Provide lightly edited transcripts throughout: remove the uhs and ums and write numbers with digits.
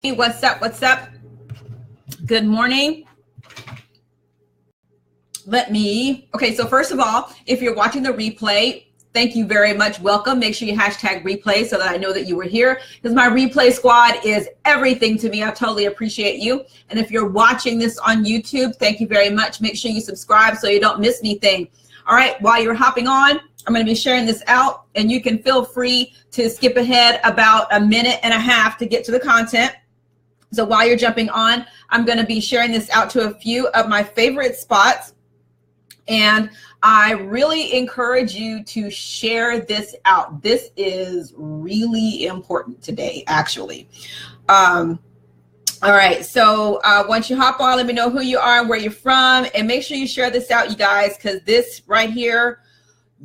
Hey, what's up? What's up? Good morning. Okay, so first of all, if you're watching the replay, thank you very much. Welcome. Make sure you hashtag replay so that I know that you were here, because my replay squad is everything to me. I totally appreciate you. And if you're watching this on YouTube, thank you very much. Make sure you subscribe so you don't miss anything. All right, while you're hopping on, I'm going to be sharing this out, and you can feel free to skip ahead about a minute and a half to get to the content. So while you're jumping on, I'm going to be sharing this out to a few of my favorite spots. And I really encourage you to share this out. This is really important today, actually. All right. So once you hop on, let me know who you are and where you're from. And make sure you share this out, you guys, because this right here,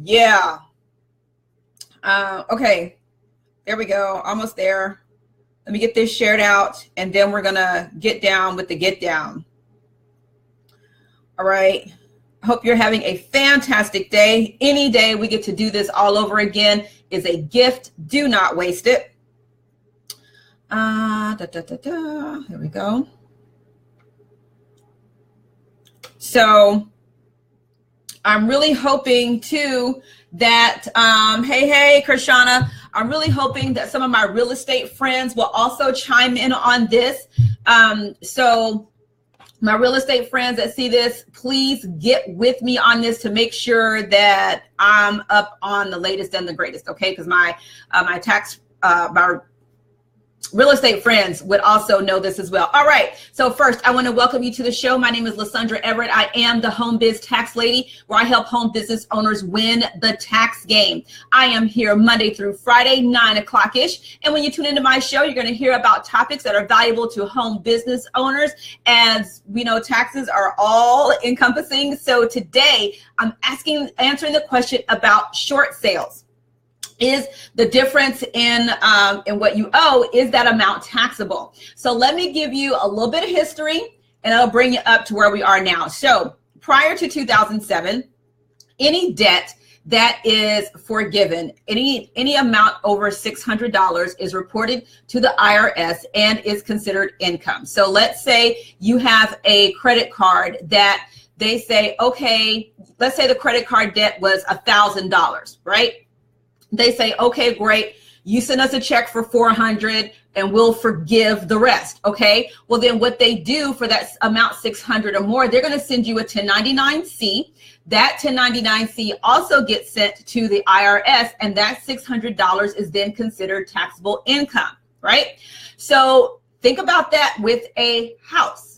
yeah. Okay. There we go. Almost there. Let me get this shared out, and then we're going to get down with the get down. All right. I hope you're having a fantastic day. Any day we get to do this all over again is a gift. Do not waste it. Here we go. So I'm really hoping too that, hey, Krishana, I'm really hoping that some of my real estate friends will also chime in on this. So my real estate friends that see this, please get with me on this to make sure that I'm up on the latest and the greatest, okay? Because my real estate friends would also know this as well. All right. So first, I want to welcome you to the show. My name is Lysandra Everett. I am the Home Biz Tax Lady, where I help home business owners win the tax game. I am here Monday through Friday, 9 o'clock-ish. And when you tune into my show, you're going to hear about topics that are valuable to home business owners. As we know, taxes are all encompassing. So today, I'm answering the question about short sales. Is the difference in what you owe, is that amount taxable? So let me give you a little bit of history, and I'll bring you up to where we are now. So prior to 2007, any debt that is forgiven, any amount over $600 is reported to the IRS and is considered income. So let's say you have a credit card that they say, okay, let's say the credit card debt was $1,000, right? They say, okay, great. You send us a check for $400 and we'll forgive the rest. Okay. Well, then what they do for that amount, $600 or more, they're going to send you a 1099-C. That 1099-C also gets sent to the IRS, and that $600 is then considered taxable income, right? So think about that with a house.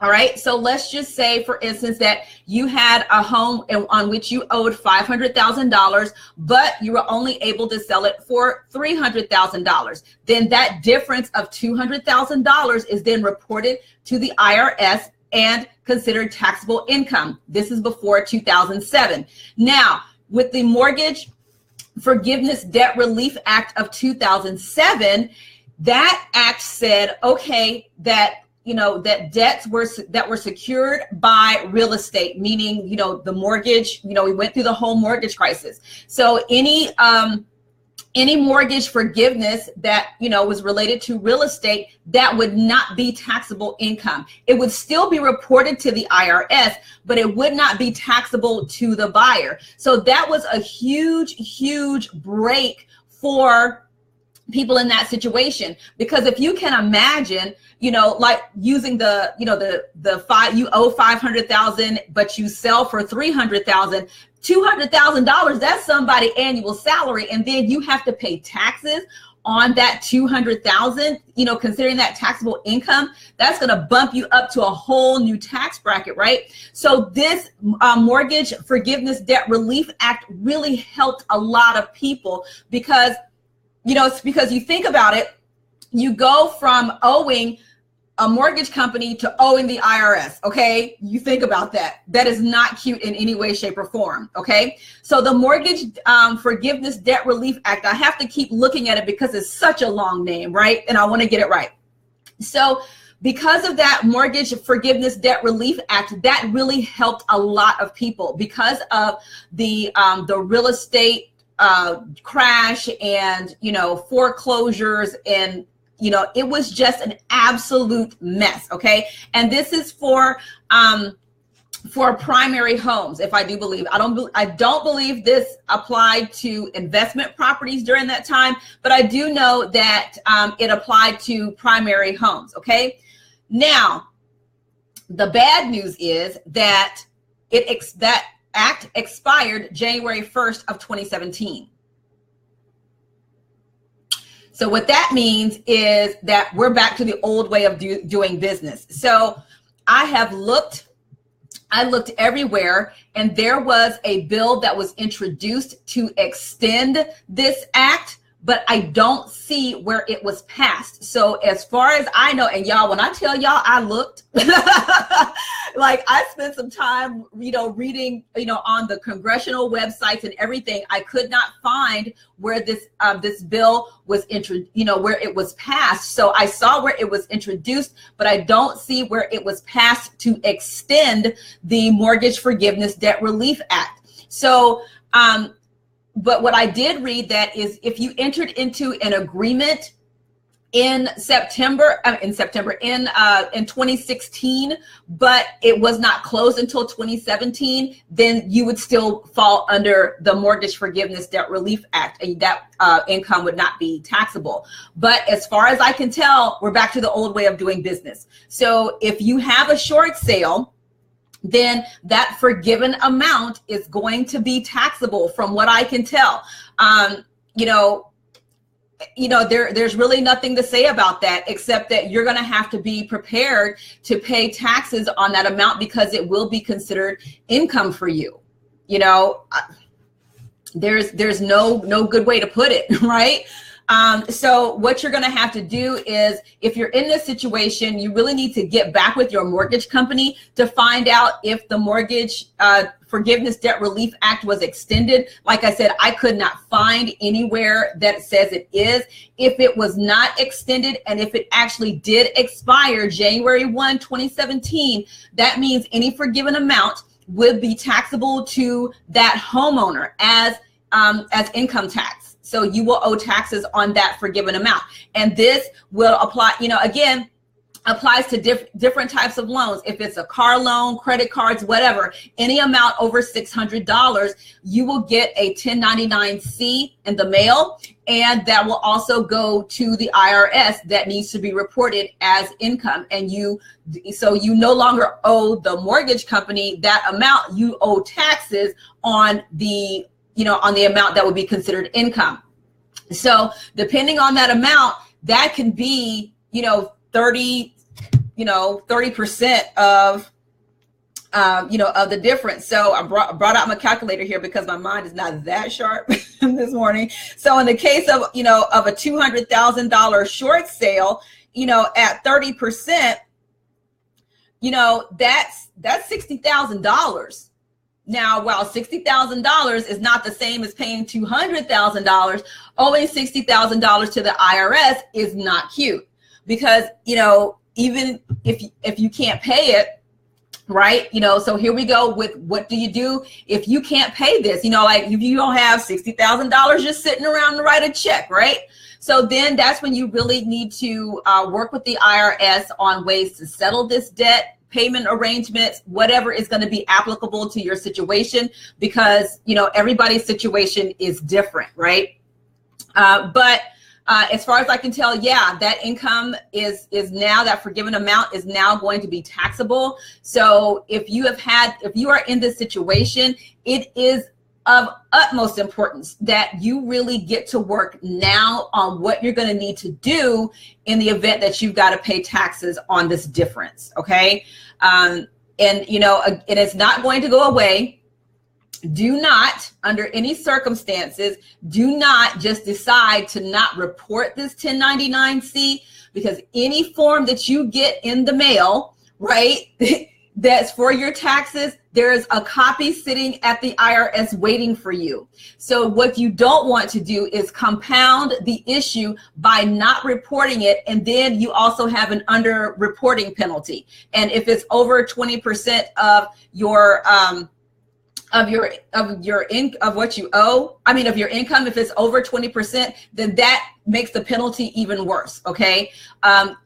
All right. So let's just say, for instance, that you had a home on which you owed $500,000, but you were only able to sell it for $300,000. Then that difference of $200,000 is then reported to the IRS and considered taxable income. This is before 2007. Now, with the Mortgage Forgiveness Debt Relief Act of 2007, that act said, okay, that debts that were secured by real estate, meaning, the mortgage, we went through the whole mortgage crisis. So any mortgage forgiveness that, was related to real estate, that would not be taxable income. It would still be reported to the IRS, but it would not be taxable to the buyer. So that was a huge, huge break for people in that situation, because if you can imagine, like using you owe 500,000, but you sell for 300,000, $200,000, that's somebody's annual salary. And then you have to pay taxes on that 200,000, considering that taxable income, that's going to bump you up to a whole new tax bracket, right? So this Mortgage Forgiveness Debt Relief Act really helped a lot of people, because it's because you think about it, you go from owing a mortgage company to owing the IRS, okay? You think about that. That is not cute in any way, shape, or form, okay? So the Mortgage Forgiveness Debt Relief Act, I have to keep looking at it because it's such a long name, right? And I want to get it right. So because of that Mortgage Forgiveness Debt Relief Act, that really helped a lot of people because of the real estate crash and, foreclosures and it was just an absolute mess. Okay. And this is for primary homes, if I do believe. I don't believe this applied to investment properties during that time, but I do know that it applied to primary homes. Okay. Now, the bad news is that that act expired January 1st of 2017. So what that means is that we're back to the old way of doing business. So I looked everywhere, and there was a bill that was introduced to extend this act, but I don't see where it was passed. So as far as I know, and y'all, when I tell y'all I looked, like I spent some time, reading, on the congressional websites and everything. I could not find where this bill was where it was passed. So I saw where it was introduced, but I don't see where it was passed to extend the Mortgage Forgiveness Debt Relief Act. So, but what I did read that is if you entered into an agreement in 2016, but it was not closed until 2017, then you would still fall under the Mortgage Forgiveness Debt Relief Act, and that income would not be taxable. But as far as I can tell, we're back to the old way of doing business. So if you have a short sale, then that forgiven amount is going to be taxable from what I can tell. There's really nothing to say about that, except that you're going to have to be prepared to pay taxes on that amount because it will be considered income for you. There's no good way to put it, right? So what you're going to have to do is, if you're in this situation, you really need to get back with your mortgage company to find out if the Mortgage Forgiveness Debt Relief Act was extended. Like I said, I could not find anywhere that says it is. If it was not extended, and if it actually did expire January 1, 2017, that means any forgiven amount would be taxable to that homeowner as income tax. So you will owe taxes on that forgiven amount. And this will apply, again, applies to different types of loans. If it's a car loan, credit cards, whatever, any amount over $600, you will get a 1099-C in the mail. And that will also go to the IRS that needs to be reported as income. And so you no longer owe the mortgage company that amount. You owe taxes on the amount that would be considered income. So depending on that amount, that can be, 30% of the difference. So I brought out my calculator here because my mind is not that sharp this morning. So in the case of, of a $200,000 short sale, at 30%, that's $60,000. Now, while $60,000 is not the same as paying $200,000, owing $60,000 to the IRS is not cute, because, even if you can't pay it, right? So here we go with, what do you do if you can't pay this? Like if you don't have $60,000 just sitting around to write a check, right? So then that's when you really need to work with the IRS on ways to settle this debt, payment arrangements, whatever is going to be applicable to your situation, because everybody's situation is different, right? But as far as I can tell, that income is now, that forgiven amount is now going to be taxable. So if you are in this situation, it is of utmost importance that you really get to work now on what you're going to need to do in the event that you've got to pay taxes on this difference. Okay. And it's not going to go away. Do not, under any circumstances, do not just decide to not report this 1099-C, because any form that you get in the mail, right, that's for your taxes, there's a copy sitting at the IRS waiting for you. So what you don't want to do is compound the issue by not reporting it, and then you also have an under-reporting penalty. And if it's over 20% of your of your of what you owe, of your income, if it's over 20%, then that makes the penalty even worse. Okay.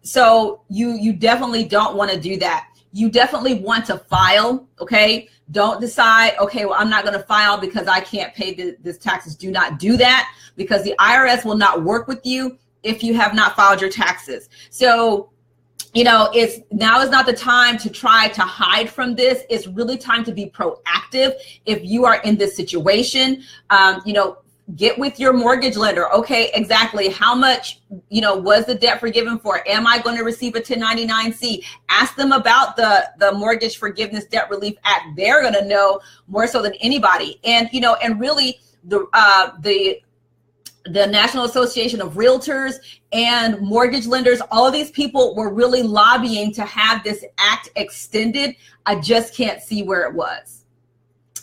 So you definitely don't want to do that. You definitely want to file. Okay. Don't decide, okay, well, I'm not going to file because I can't pay this taxes. Do not do that, because the IRS will not work with you if you have not filed your taxes. So now is not the time to try to hide from this. It's really time to be proactive. If you are in this situation, get with your mortgage lender. Okay, exactly. How much, was the debt forgiven for? Am I going to receive a 1099-C? Ask them about the Mortgage Forgiveness Debt Relief Act. They're going to know more so than anybody. And, and really the National Association of Realtors and mortgage lenders, all of these people were really lobbying to have this act extended. I just can't see where it was.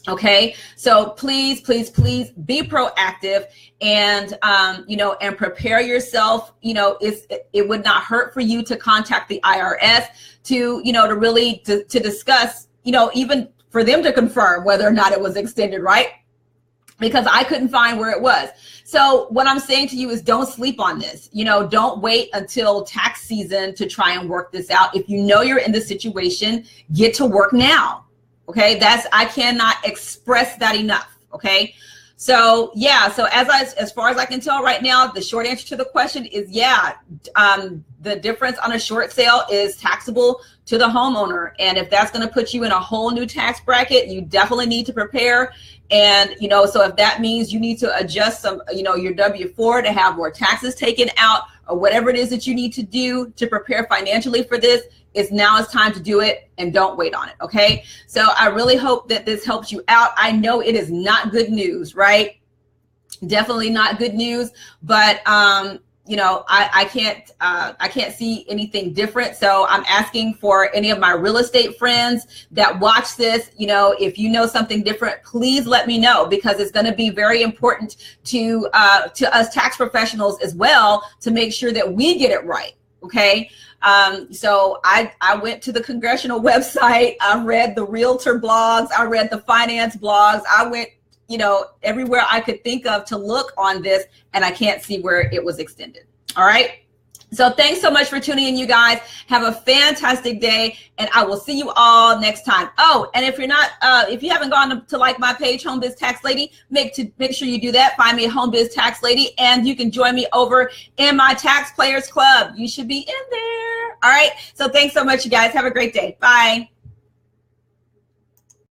Okay, so please, please, please be proactive and, and prepare yourself. It would not hurt for you to contact the IRS to really discuss, even for them to confirm whether or not it was extended, right? Because I couldn't find where it was. So what I'm saying to you is don't sleep on this. Don't wait until tax season to try and work this out. If you know you're in this situation, get to work now. Okay, I cannot express that enough. Okay, so yeah, so as far as I can tell right now, the short answer to the question is the difference on a short sale is taxable to the homeowner, and if that's going to put you in a whole new tax bracket, you definitely need to prepare. And so if that means you need to adjust some, your W-4 to have more taxes taken out, or whatever it is that you need to do to prepare financially for this, now it's time to do it, and don't wait on it. Okay. So I really hope that this helps you out. I know it is not good news, right? Definitely not good news, but I can't see anything different. So I'm asking for any of my real estate friends that watch this, if you know something different, please let me know, because it's going to be very important to us tax professionals as well, to make sure that we get it right. Okay. So I went to the congressional website. I read the realtor blogs. I read the finance blogs. I went, everywhere I could think of to look on this, and I can't see where it was extended. All right. So thanks so much for tuning in, you guys. Have a fantastic day, and I will see you all next time. Oh, and if you haven't gone to like my page, Home Biz Tax Lady, make sure you do that. Find me at Home Biz Tax Lady, and you can join me over in my Tax Players Club. You should be in there. All right. So thanks so much, you guys. Have a great day. Bye.